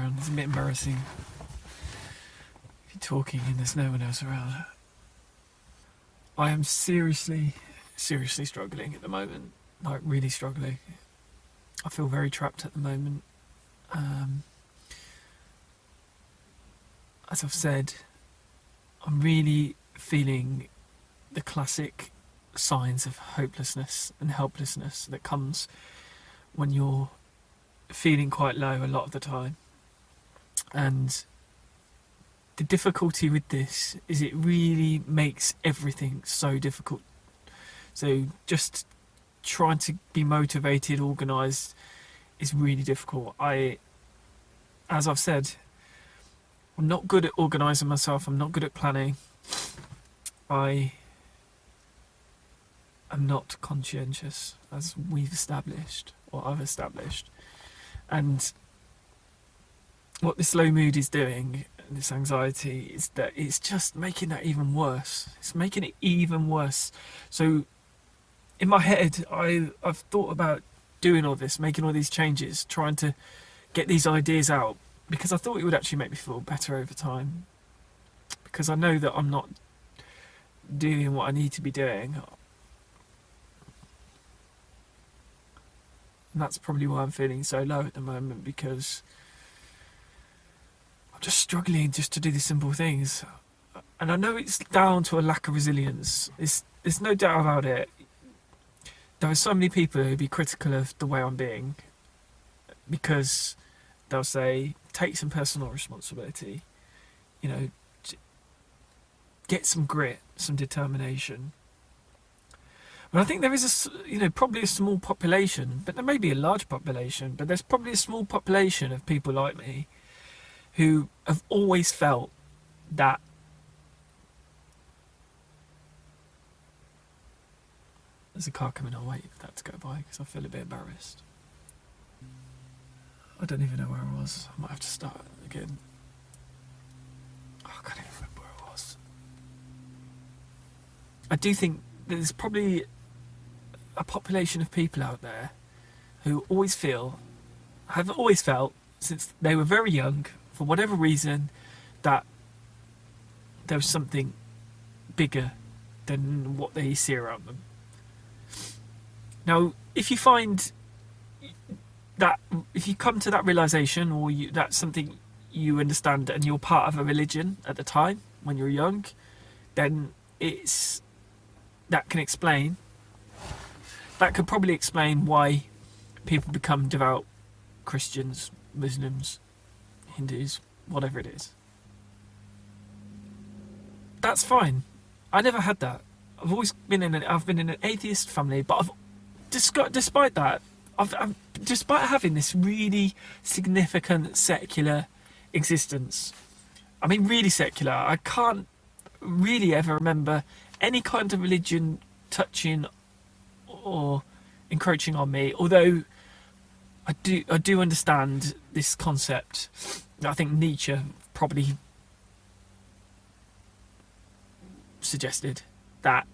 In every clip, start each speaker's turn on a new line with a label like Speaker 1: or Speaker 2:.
Speaker 1: background. It's a bit embarrassing if you're talking and there's no one else around. I am seriously struggling at the moment. Like, really struggling. I feel very trapped at the moment. As I've said, I'm really feeling the classic signs of hopelessness and helplessness that comes when you're feeling quite low a lot of the time. And the difficulty with this is it really makes everything so difficult. So just trying to be motivated, organised is really difficult. As I've said, I'm not good at organising myself. I'm not good at planning. I am not conscientious, as we've established, or I've established. And what this low mood is doing, this anxiety, is that it's just making that even worse. It's making it even worse. So in my head, I've thought about doing all this, making all these changes, trying to get these ideas out, because I thought it would actually make me feel better over time. Because I know that I'm not doing what I need to be doing. And that's probably why I'm feeling so low at the moment, because I'm just struggling just to do the simple things. And I know it's down to a lack of resilience. There's no doubt about it. There are so many people who'd be critical of the way I'm being, because they'll say, take some personal responsibility, get some grit, some determination. But I think there is probably a small population, but there may be a large population, but there's probably a small population of people like me who have always felt that there's a car coming. I'll wait for that to go by because I feel a bit embarrassed. I don't even know where I was. I might have to start again. Oh, I can't even remember where I was. I do think there's probably a population of people out there who have always felt since they were very young, for whatever reason, that there was something bigger than what they see around them. Now, if you find that, if you come to that realization, or that's something you understand and you're part of a religion at the time when you're young, then that could probably explain why people become devout Christians, Muslims, Hindus, whatever it is. That's fine. I never had that. I've been in an atheist family, but despite that, despite having this really significant secular existence, I mean really secular, I can't really ever remember any kind of religion touching or encroaching on me, although I do understand this concept. I think Nietzsche probably suggested that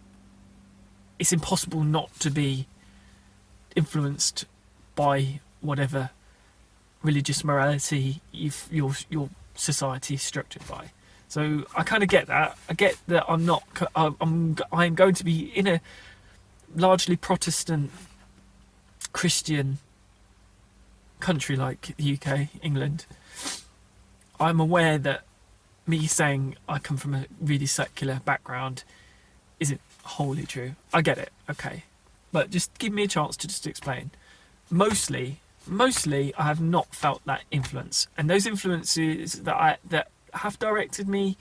Speaker 1: it's impossible not to be influenced by whatever religious morality your society is structured by. So I kind of get that. I get that I'm going to be in a largely Protestant Christian country like the UK, England. I'm aware that me saying I come from a really secular background isn't wholly true. I get it, okay. But just give me a chance to just explain. Mostly I have not felt that influence. And those influences that have directed me,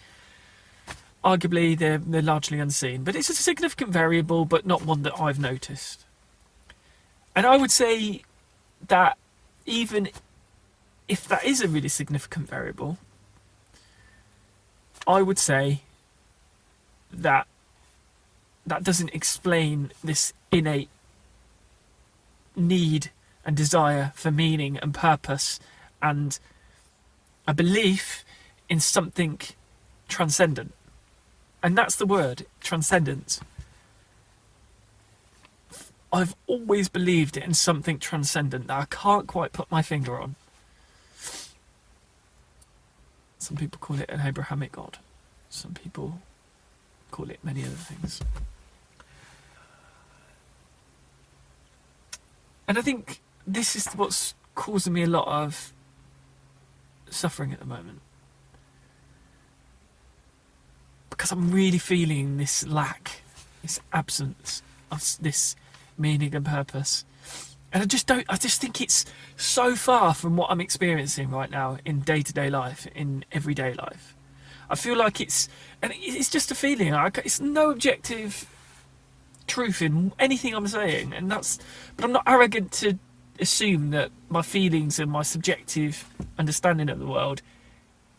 Speaker 1: arguably they're largely unseen. But it's a significant variable, but not one that I've noticed. And I would say that even if that is a really significant variable, I would say that doesn't explain this innate need and desire for meaning and purpose and a belief in something transcendent. And that's the word, transcendent. I've always believed in something transcendent that I can't quite put my finger on. Some people call it an Abrahamic God. Some people call it many other things. And I think this is what's causing me a lot of suffering at the moment. Because I'm really feeling this lack, this absence of this meaning and purpose. And I just think it's so far from what I'm experiencing right now in day-to-day life, in everyday life. I feel like it's just a feeling. It's no objective truth in anything I'm saying, but I'm not arrogant to assume that my feelings and my subjective understanding of the world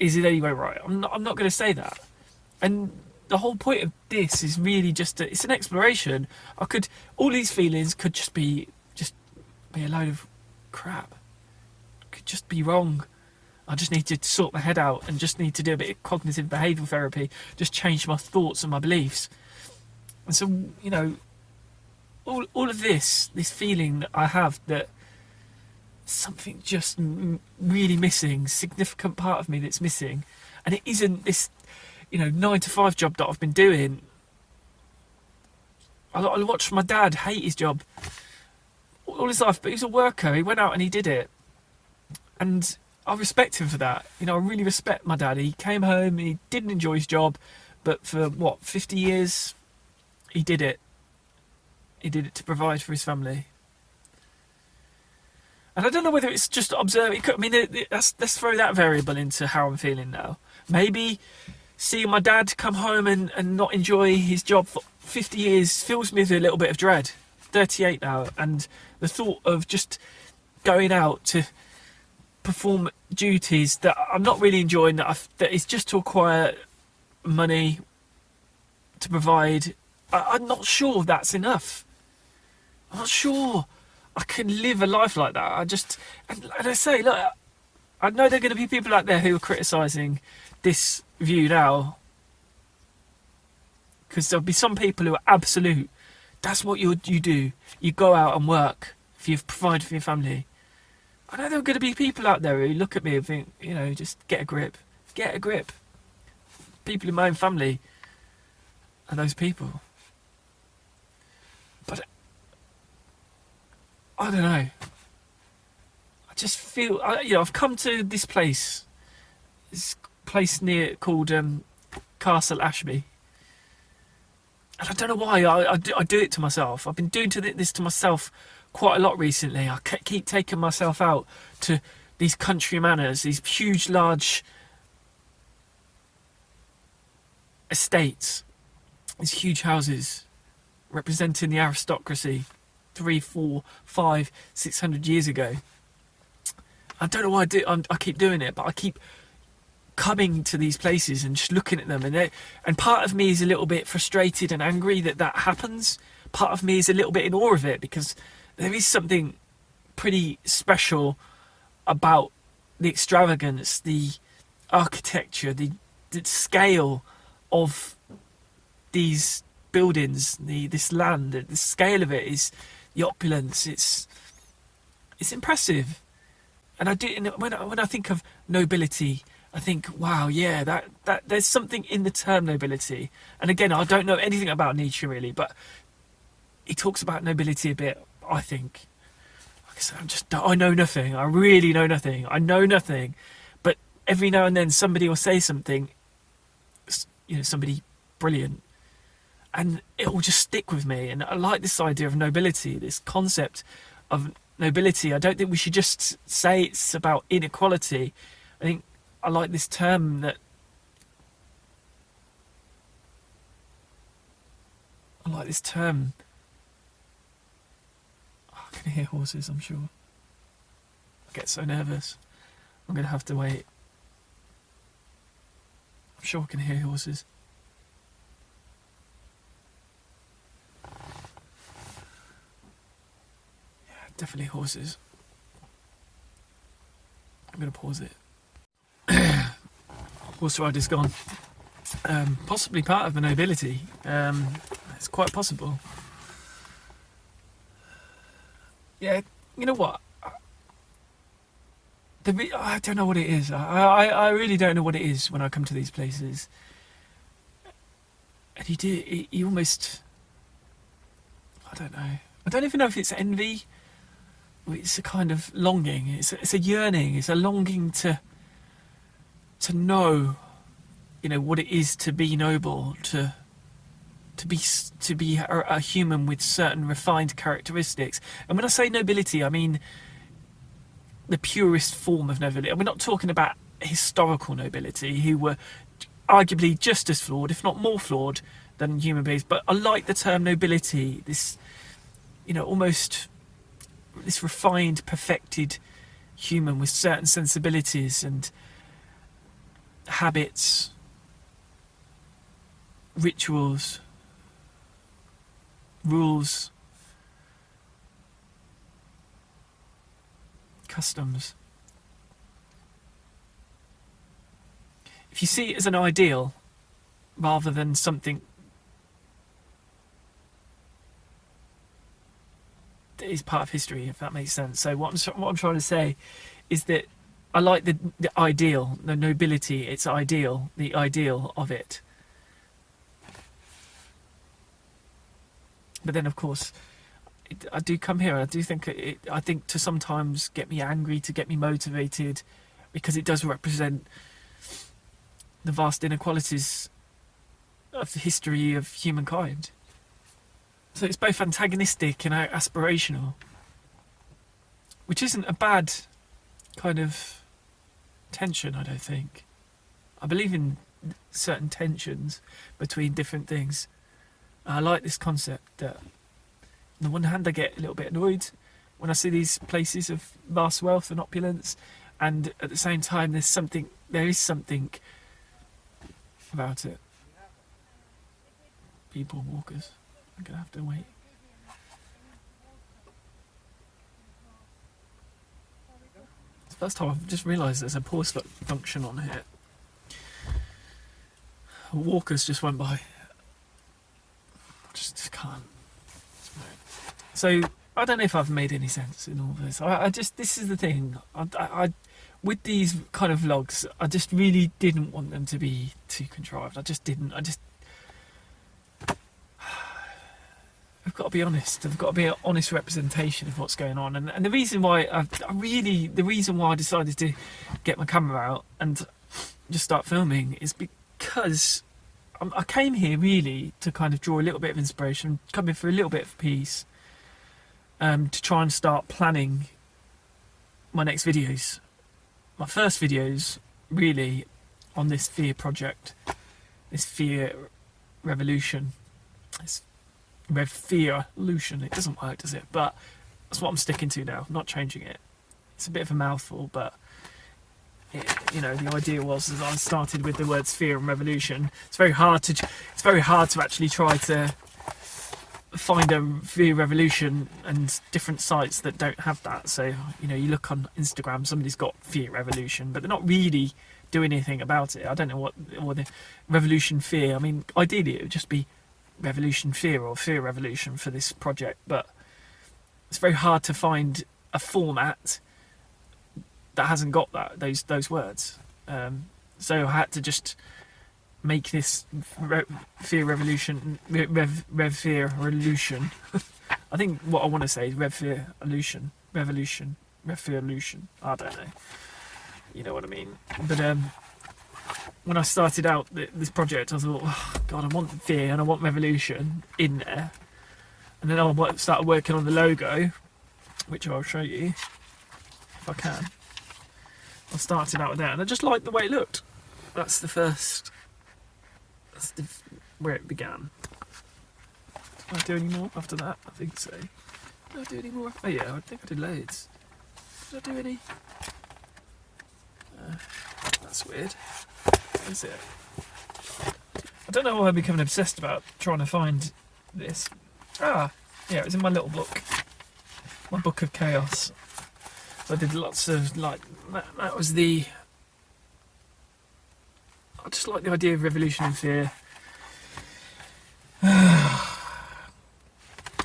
Speaker 1: is in any way right. I'm not going to say that. And the whole point of this is really just it's an exploration. All these feelings could just be a load of crap. Could just be wrong. I just need to sort my head out and just need to do a bit of cognitive behavioural therapy, just change my thoughts and my beliefs. And so, you know, all of this feeling that I have that something just really missing, significant part of me that's missing, and it isn't this, 9-to-5 job that I've been doing. I watched my dad hate his job all his life, but he was a worker. He went out and he did it, and I respect him for that. I really respect my dad. He came home, he didn't enjoy his job, but for 50 years he did it. He did it to provide for his family. And I don't know whether it's just observing. Let's throw that variable into how I'm feeling now. Maybe seeing my dad come home and not enjoy his job for 50 years fills me with a little bit of dread. 38 now, and the thought of just going out to perform duties that I'm not really enjoying, that is just to acquire money to provide. I'm not sure that's enough. I'm not sure I can live a life like that. And I say, look, I know there are going to be people out there who are criticising this view now, because there'll be some people who are absolute. That's what you do. You go out and work. You provide for your family. I know there are going to be people out there who look at me and think, just get a grip. Get a grip. People in my own family are those people. But I don't know. I just feel, I've come to this place called Castle Ashby. And I don't know why I do it to myself. I've been doing this to myself quite a lot recently. I keep taking myself out to these country manors, these huge, large estates, these huge houses representing the aristocracy 300, 400, 500, 600 years ago. I don't know why I keep doing it, but I keep coming to these places and just looking at them, and part of me is a little bit frustrated and angry that happens. Part of me is a little bit in awe of it, because there is something pretty special about the extravagance, the architecture, the scale of these buildings, this land. The scale of it is the opulence. It's impressive. And when I think of nobility, I think, wow, yeah, that there's something in the term nobility. And again, I don't know anything about Nietzsche really, but he talks about nobility a bit, I think. Like I said, I know nothing. I really know nothing. I know nothing. But every now and then somebody will say something, somebody brilliant, and it will just stick with me. And I like this idea of nobility, this concept of nobility. I don't think we should just say it's about inequality. I think I like this term I can hear horses, I'm sure. I get so nervous. I'm going to have to wait. I'm sure I can hear horses. Yeah, definitely horses. I'm going to pause it. Horse rider's gone. Possibly part of the nobility. It's quite possible. Yeah, you know what? I don't know what it is. I really don't know what it is when I come to these places. And you almost, I don't know. I don't even know if it's envy. Or it's a kind of longing. It's a yearning. It's a longing to know, what it is to be noble, to be a human with certain refined characteristics. And when I say nobility, I mean the purest form of nobility. And we're not talking about historical nobility, who were arguably just as flawed, if not more flawed, than human beings. But I like the term nobility. This, almost this refined, perfected human with certain sensibilities and habits, rituals, rules, customs. If you see it as an ideal rather than something that is part of history, if that makes sense. So what I'm trying to say is that I like the ideal, the nobility. It's ideal, the ideal of it. But then, of course, I do come here. I do think I think to sometimes get me angry, to get me motivated, because it does represent the vast inequalities of the history of humankind. So it's both antagonistic and aspirational, which isn't a bad kind of tension, I don't think. I believe in certain tensions between different things. I like this concept that on the one hand I get a little bit annoyed when I see these places of vast wealth and opulence, and at the same time there is something about it. People, walkers, I'm gonna have to wait. It's the first time I've just realised there's a pause function on here. Walkers just went by. Just can't. So I don't know if I've made any sense in all this. I just, this is the thing. I with these kind of vlogs, I just really didn't want them to be too contrived. I've got to be honest. I've got to be an honest representation of what's going on. And the reason why I decided to get my camera out and just start filming is because I came here really to kind of draw a little bit of inspiration, come in for a little bit of peace, to try and start planning my next videos. My first videos really on this fear project, this fear revolution, this fear-lution. It doesn't work, does it? But that's what I'm sticking to now. I'm not changing it. It's a bit of a mouthful, but the idea was that I started with the words fear and revolution. It's very hard to actually try to find a fear revolution and different sites that don't have that. So you look on Instagram, somebody's got fear revolution, but they're not really doing anything about it. I don't know what the revolution fear. I mean, ideally it would just be revolution fear or fear revolution for this project, but it's very hard to find a format that hasn't got those words. So I had to just make this fear revolution, rev fear revolution. I think what I want to say is rev fear revolution, rev fear revolution. I don't know. You know what I mean? But when I started out this project, I thought, oh, God, I want fear and I want revolution in there. And then I started working on the logo, which I'll show you if I can. I started out with that, and I just liked the way it looked. That's where it began. Did I do any more after that? I think so. Did I do any more? Oh yeah, I think I did loads. Did I do any? That's weird. What is it? I don't know why I'm becoming obsessed about trying to find this. Yeah, it was in my little book. My book of chaos. I did lots of, that was I just like the idea of revolution and fear.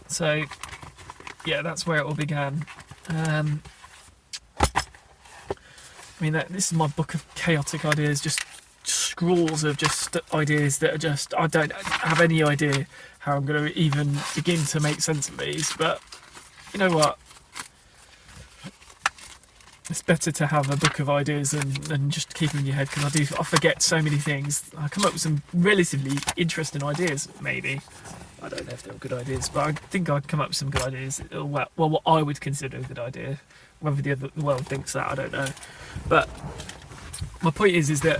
Speaker 1: So, yeah, that's where it all began. I mean, this is my book of chaotic ideas, just scrawls of just ideas that are just, I don't have any idea how I'm going to even begin to make sense of these. But you know what? It's better to have a book of ideas than just keep them in your head, because I forget so many things. I come up with some relatively interesting ideas, maybe. I don't know if they're good ideas, but I think I'd come up with some good ideas. Well, what I would consider a good idea. Whether the world thinks that, I don't know. But my point is that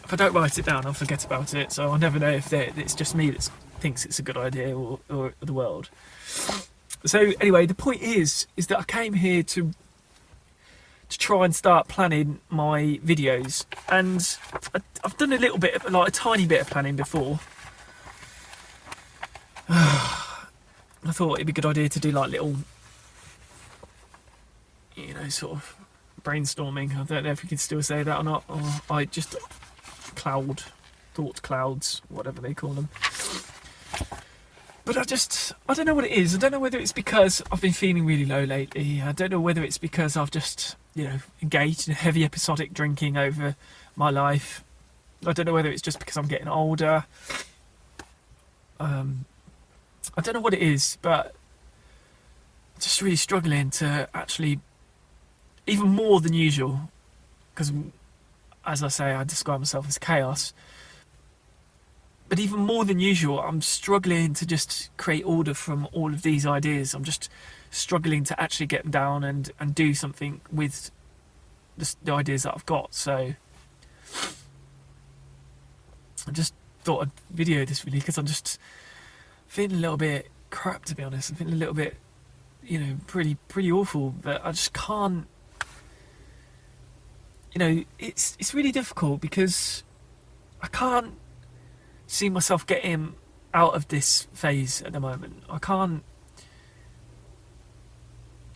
Speaker 1: if I don't write it down, I'll forget about it. So I'll never know if it's just me that thinks it's a good idea or the world. So anyway, the point is that I came here to try and start planning my videos, and I've done a little bit of, like a tiny bit of planning before. I thought it'd be a good idea to do like little, sort of brainstorming. I don't know if you can still say that or not, or I just thought clouds, whatever they call them. But I don't know what it is. I don't know whether it's because I've been feeling really low lately. I don't know whether it's because I've just, engaged in heavy episodic drinking over my life. I don't know whether it's just because I'm getting older. I don't know what it is, but I'm just really struggling to actually, even more than usual, because as I say, I describe myself as chaos. But even more than usual, I'm struggling to just create order from all of these ideas. I'm just struggling to actually get them down and do something with the ideas that I've got. So I just thought I'd video this really, because I'm just feeling a little bit crap, to be honest. I'm feeling a little bit, pretty awful. But I just can't, it's really difficult, because I can't see myself getting out of this phase at the moment. I can't.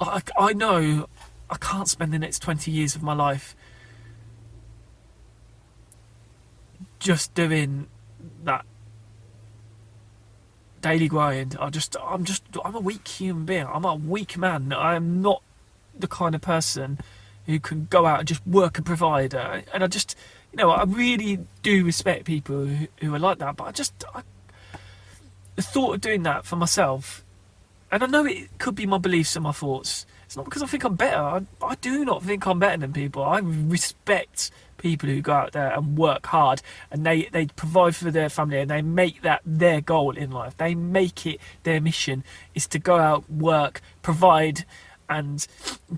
Speaker 1: I know I can't spend the next 20 years of my life just doing that daily grind. I'm a weak human being. I'm a weak man. I am not the kind of person who can go out and just work and provide. And I just, I really do respect people who are like that, but the thought of doing that for myself, and I know it could be my beliefs and my thoughts. It's not because I think I'm better. I do not think I'm better than people. I respect people who go out there and work hard, and they provide for their family, and they make that their goal in life. They make it their mission is to go out, work, provide, and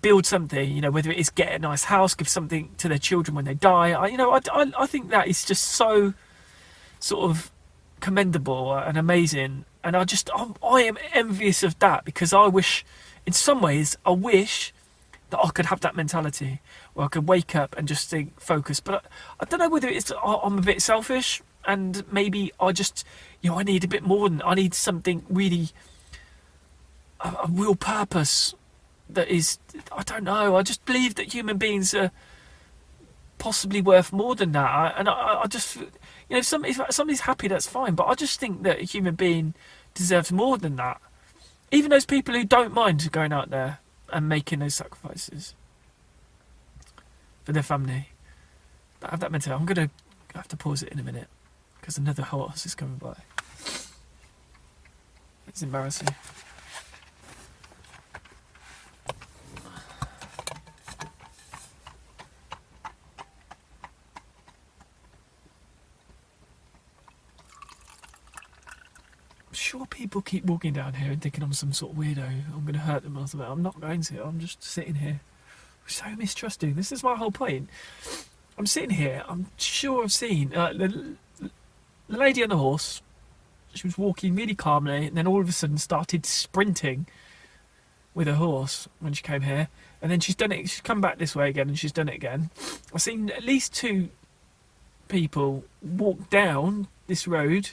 Speaker 1: build something, whether it is get a nice house, give something to their children when they die. I think that is just so sort of commendable and amazing. And I am envious of that, because I wish that I could have that mentality where I could wake up and just think, focus. But I don't know whether it's I'm a bit selfish, and maybe I just, I need a bit more I need something really, a real purpose. That is, I don't know. I just believe that human beings are possibly worth more than that. I just, if somebody's happy, that's fine. But I just think that a human being deserves more than that. Even those people who don't mind going out there and making those sacrifices for their family, that have that mentality. I'm going to have to pause it in a minute, because another horse is coming by. It's embarrassing. Sure, people keep walking down here and thinking I'm some sort of weirdo. I'm going to hurt them or something. I'm not going to. I'm just sitting here. So mistrusting. This is my whole point. I'm sitting here. I'm sure I've seen the lady on the horse. She was walking really calmly, and then all of a sudden started sprinting with her horse when she came here. And then she's done it. She's come back this way again, and she's done it again. I've seen at least 2 people walk down this road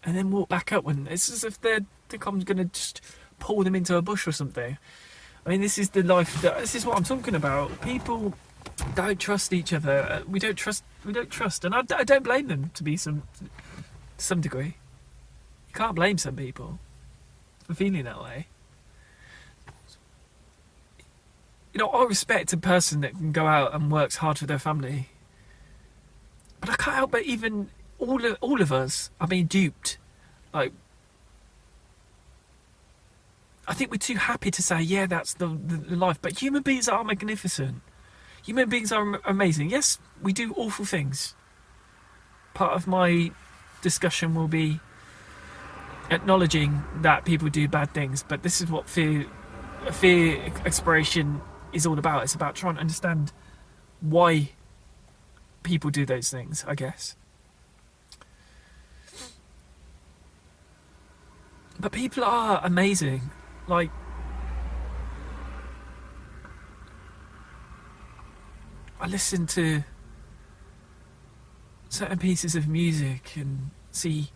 Speaker 1: and then walk back up, when it's as if they think I'm going to just pull them into a bush or something. I mean, this is the life. This is what I'm talking about. People don't trust each other. We don't trust, and I don't blame them to some degree. You can't blame some people for feeling that way. I respect a person that can go out and works hard for their family, but I can't help but even all of us are being duped. Like, I think we're too happy to say, yeah, that's the life. But human beings are magnificent. Human beings are amazing. Yes, we do awful things. Part of my discussion will be acknowledging that people do bad things, but this is what fear exploration is all about. It's about trying to understand why people do those things, I guess. But people are amazing. Like, I listen to certain pieces of music and see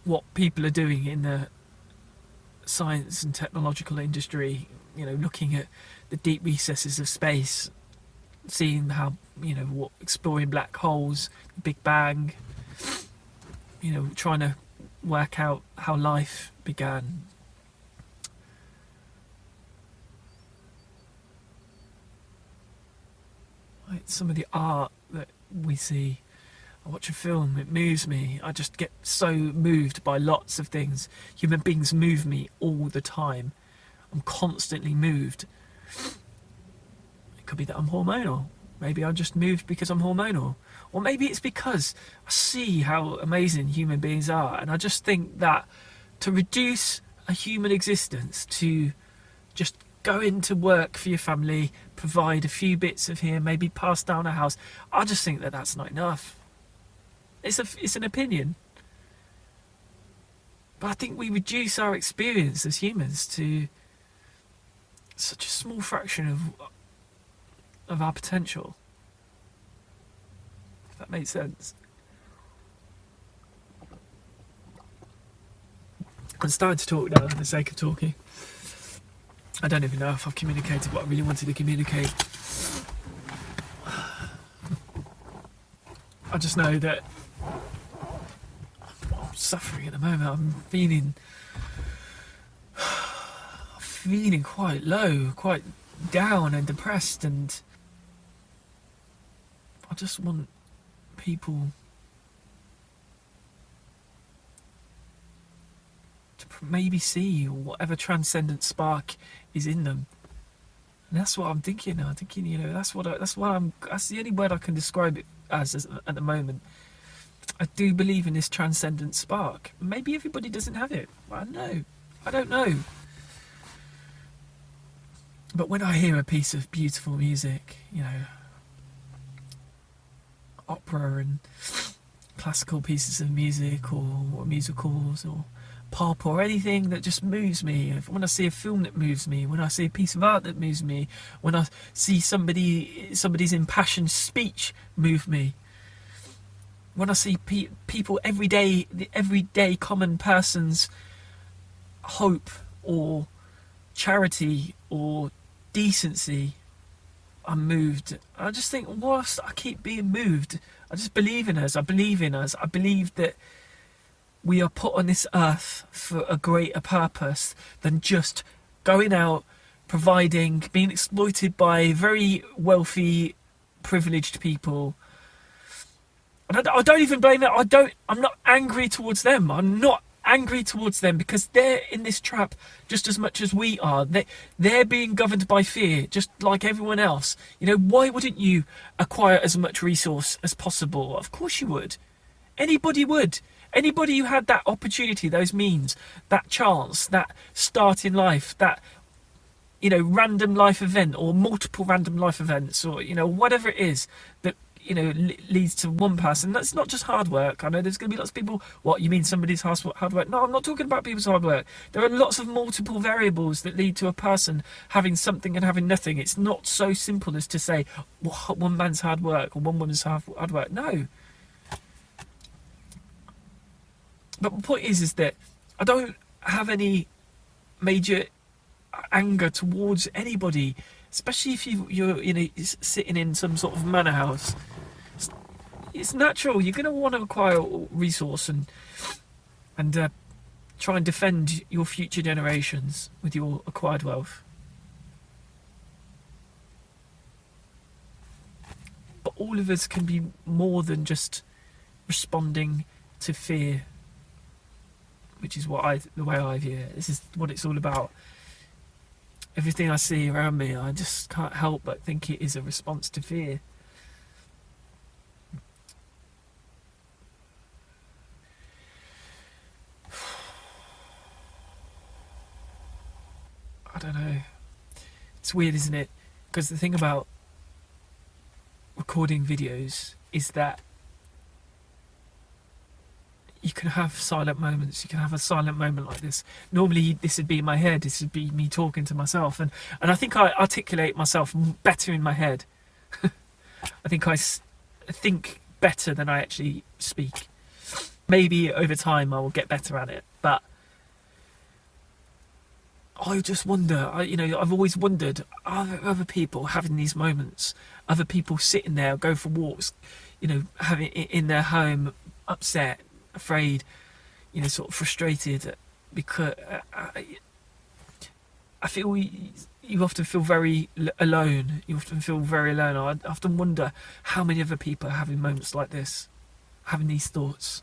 Speaker 1: what people are doing in the science and technological industry, looking at the deep recesses of space, seeing how, exploring black holes, the Big Bang, trying to work out how life began. Like some of the art that we see, I watch a film, it moves me. I just get so moved by lots of things. Human beings move me all the time. I'm constantly moved. It could be that I'm hormonal. Maybe I'm just moved because I'm hormonal. Or maybe it's because I see how amazing human beings are, and I just think that to reduce a human existence to just go into work for your family, provide a few bits of here, maybe pass down a house, I just think that that's not enough. It's an opinion. But I think we reduce our experience as humans to such a small fraction of our potential. If that makes sense. I'm starting to talk now for the sake of talking. I don't even know if I've communicated what I really wanted to communicate. I just know that I'm suffering at the moment. I'm feeling quite low, quite down and depressed, and I just want people to maybe see whatever transcendent spark is in them. And that's what I'm thinking now. I'm thinking, that's the only word I can describe it as at the moment. I do believe in this transcendent spark. Maybe everybody doesn't have it. I don't know. But when I hear a piece of beautiful music, opera and classical pieces of music or musicals or pop or anything that just moves me, when I see a film that moves me, when I see a piece of art that moves me, when I see somebody's impassioned speech move me, when I see people the everyday common person's hope or charity or decency, I'm moved. I just think, whilst I keep being moved, I just believe in us. I believe that we are put on this earth for a greater purpose than just going out, providing, being exploited by very wealthy, privileged people. And I don't even blame them. I'm not angry towards them. I'm not angry towards them because they're in this trap just as much as we are. They're being governed by fear, just like everyone else. Why wouldn't you acquire as much resource as possible? Of course you would. Anybody would. Anybody who had that opportunity, those means, that chance, that start in life, that random life event or multiple random life events, or whatever it is that leads to one person. That's not just hard work. I know there's going to be lots of people, what, you mean somebody's hard work? No, I'm not talking about people's hard work. There are lots of multiple variables that lead to a person having something and having nothing. It's not so simple as to say, well, one man's hard work or one woman's hard work. No. But the point is that I don't have any major anger towards anybody, especially if you're sitting in some sort of manor house. It's natural. You're going to want to acquire resource and try and defend your future generations with your acquired wealth. But all of us can be more than just responding to fear, which is the way I view it. This is what it's all about. Everything I see around me, I just can't help but think it is a response to fear. I don't know. It's weird, isn't it? Because the thing about recording videos is that you can have silent moments. You can have a silent moment like this. Normally this would be in my head. This would be me talking to myself. And I think I articulate myself better in my head. I think I think better than I actually speak. Maybe over time I will get better at it. But I just wonder, I've always wondered, are there other people having these moments? Other people sitting there, go for walks, having in their home, upset, afraid, sort of frustrated, because I feel you often feel very alone. You often feel very alone. I often wonder how many other people are having moments like this, having these thoughts.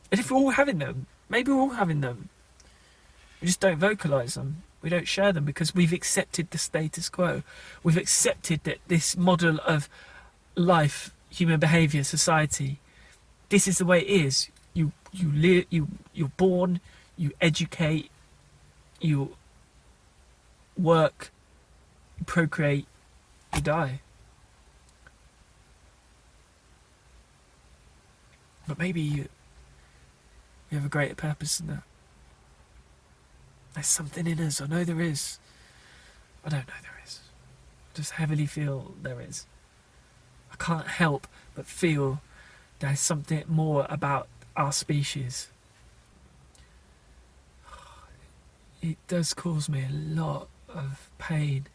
Speaker 1: And if we're all having them, maybe we're all having them. We just don't vocalise them. We don't share them because we've accepted the status quo. We've accepted that this model of life, human behaviour, society, this is the way it is. You live, you're born, you educate, you work, you procreate, you die. But maybe you have a greater purpose than that. There's something in us. I know there is. I don't know there is. I just heavily feel there is. I can't help but feel there's something more about our species. It does cause me a lot of pain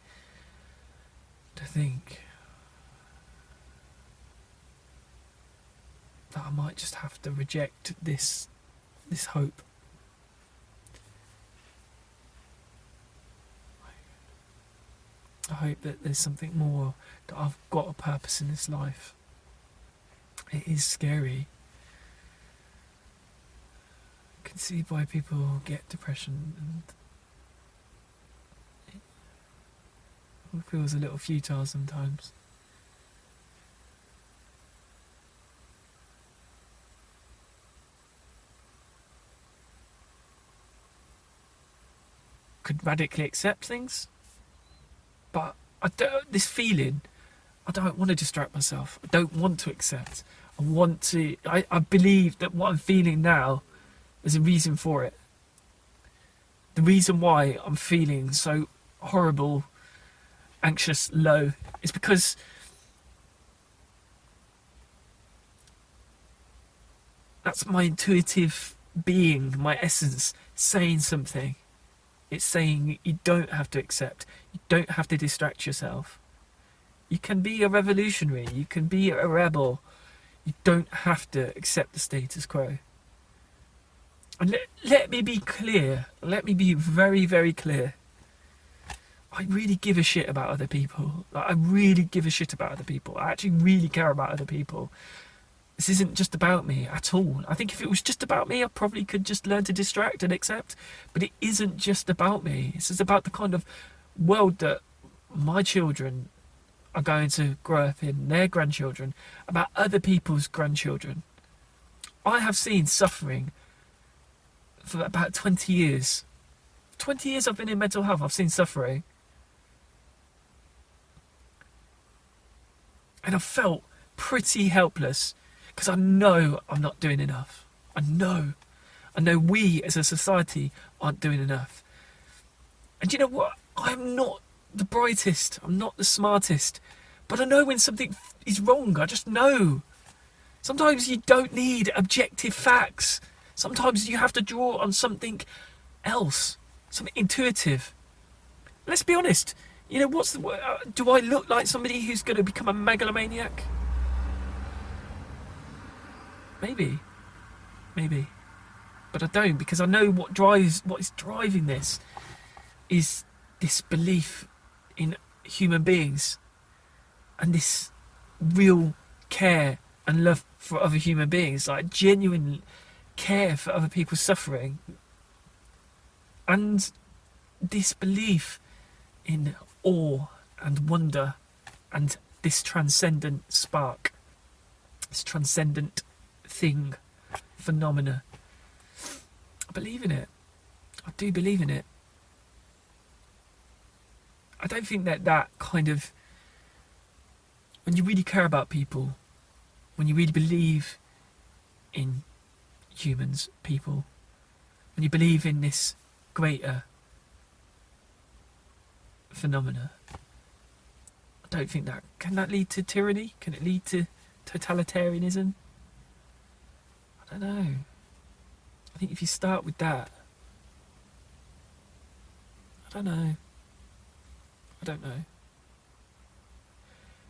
Speaker 1: to think that I might just have to reject this hope. I hope that there's something more, that I've got a purpose in this life. It is scary. I can see why people get depression, and it feels a little futile sometimes. Could radically accept things, but this feeling, I don't want to distract myself. I don't want to accept. I believe that what I'm feeling now, there's a reason for it. The reason why I'm feeling so horrible, anxious, low, is because that's my intuitive being, my essence, saying something. It's saying you don't have to accept. You don't have to distract yourself. You can be a revolutionary. You can be a rebel. You don't have to accept the status quo. And let me be clear. Let me be very, very clear. I really give a shit about other people. I really give a shit about other people. I actually really care about other people. This isn't just about me at all. I think if it was just about me, I probably could just learn to distract and accept. But it isn't just about me. This is about the kind of world that my children are going to grow up in, their grandchildren, about other people's grandchildren. I have seen suffering for about 20 years. 20 years I've been in mental health, I've seen suffering. And I've felt pretty helpless. Because I know I'm not doing enough. I know we as a society aren't doing enough. And you know what? I'm not the brightest. I'm not the smartest. But I know when something is wrong. I just know. Sometimes you don't need objective facts. Sometimes you have to draw on something else. Something intuitive. Let's be honest. Do I look like somebody who's going to become a megalomaniac? Maybe, but I don't, because I know what is driving this is this belief in human beings, and this real care and love for other human beings, like genuine care for other people's suffering, and this belief in awe and wonder and this transcendent spark, this transcendent thing, phenomena. I believe in it. I do believe in it. I don't think that kind of, when you really care about people, when you really believe in humans, people, when you believe in this greater phenomena, I don't think that, can that lead to tyranny? Can it lead to totalitarianism? I don't know. I think if you start with that, I don't know.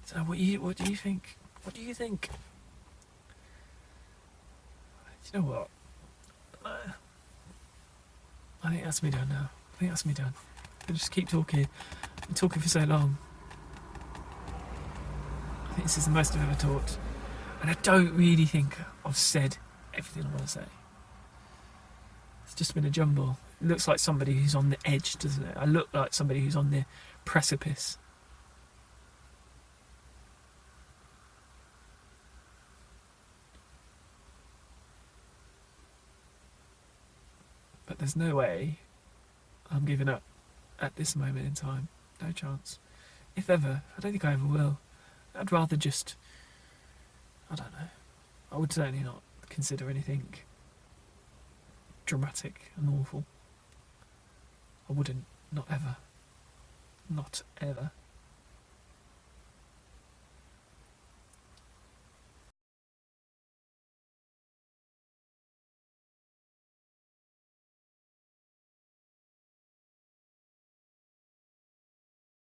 Speaker 1: So what do you think? What do you think? Do you know what? I think that's me done now. I'll just keep talking. I've been talking for so long. I think this is the most I've ever talked. And I don't really think I've said everything I want to say. It's just been a jumble. It looks like somebody who's on the edge, doesn't it? I look like somebody who's on the precipice. But there's no way I'm giving up at this moment in time. No chance. If ever. I don't think I ever will. I'd rather just, I don't know. I would certainly not consider anything dramatic and awful. I wouldn't. Not ever. Not ever.